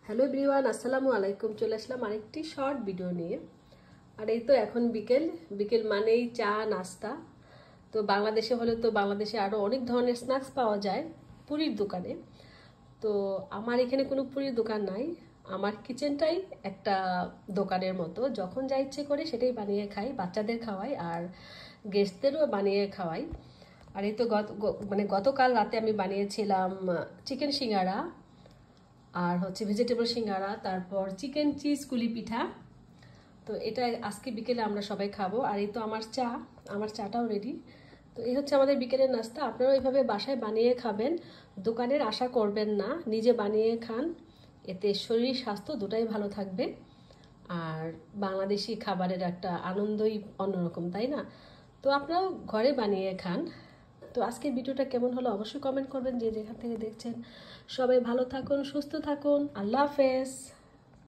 Hello everyone, আসসালামু আলাইকুম। চলে আসলাম আরেকটি শর্ট ভিডিও নিয়ে। আর এই তো এখন বিকেল বিকেল মানেই চা নাস্তা। তো বাংলাদেশে হলে তো বাংলাদেশে আরও অনেক ধরনের স্ন্যাক্স পাওয়া যায় পুরীর দোকানে। তো আমার এখানে কোনো পুরীর দোকান নাই, আমার কিচেনটাই একটা দোকানের মতো। যখন যা ইচ্ছে করে সেটাই বানিয়ে খাই, বাচ্চাদের খাওয়াই আর গেস্টদেরও বানিয়ে খাওয়াই। আর এই তো গতকাল রাতে আমি বানিয়েছিলাম চিকেন সিঙ্গারা, আর হচ্ছে ভেজিটেবল সিঙ্গারা, তারপর চিকেন চিজ কুলি পিঠা। তো এটা আজকে বিকেলে আমরা সবাই খাবো। আর এই তো আমার চাটাও রেডি। তো এই হচ্ছে আমাদের বিকেলের নাস্তা। আপনারাও এইভাবে বাসায় বানিয়ে খাবেন, দোকানের আশা করবেন না, নিজে বানিয়ে খান। এতে শরীর স্বাস্থ্য দুটাই ভালো থাকবে। আর বাংলাদেশি খাবারের একটা আনন্দই অন্যরকম, তাই না? তো আপনারাও ঘরে বানিয়ে খান। তো আজকের ভিডিওটা কেমন হলো অবশ্যই কমেন্ট করবেন, যে যেখান থেকে দেখছেন। সবাই ভালো থাকুন, সুস্থ থাকুন। আল্লাহ হাফেজ।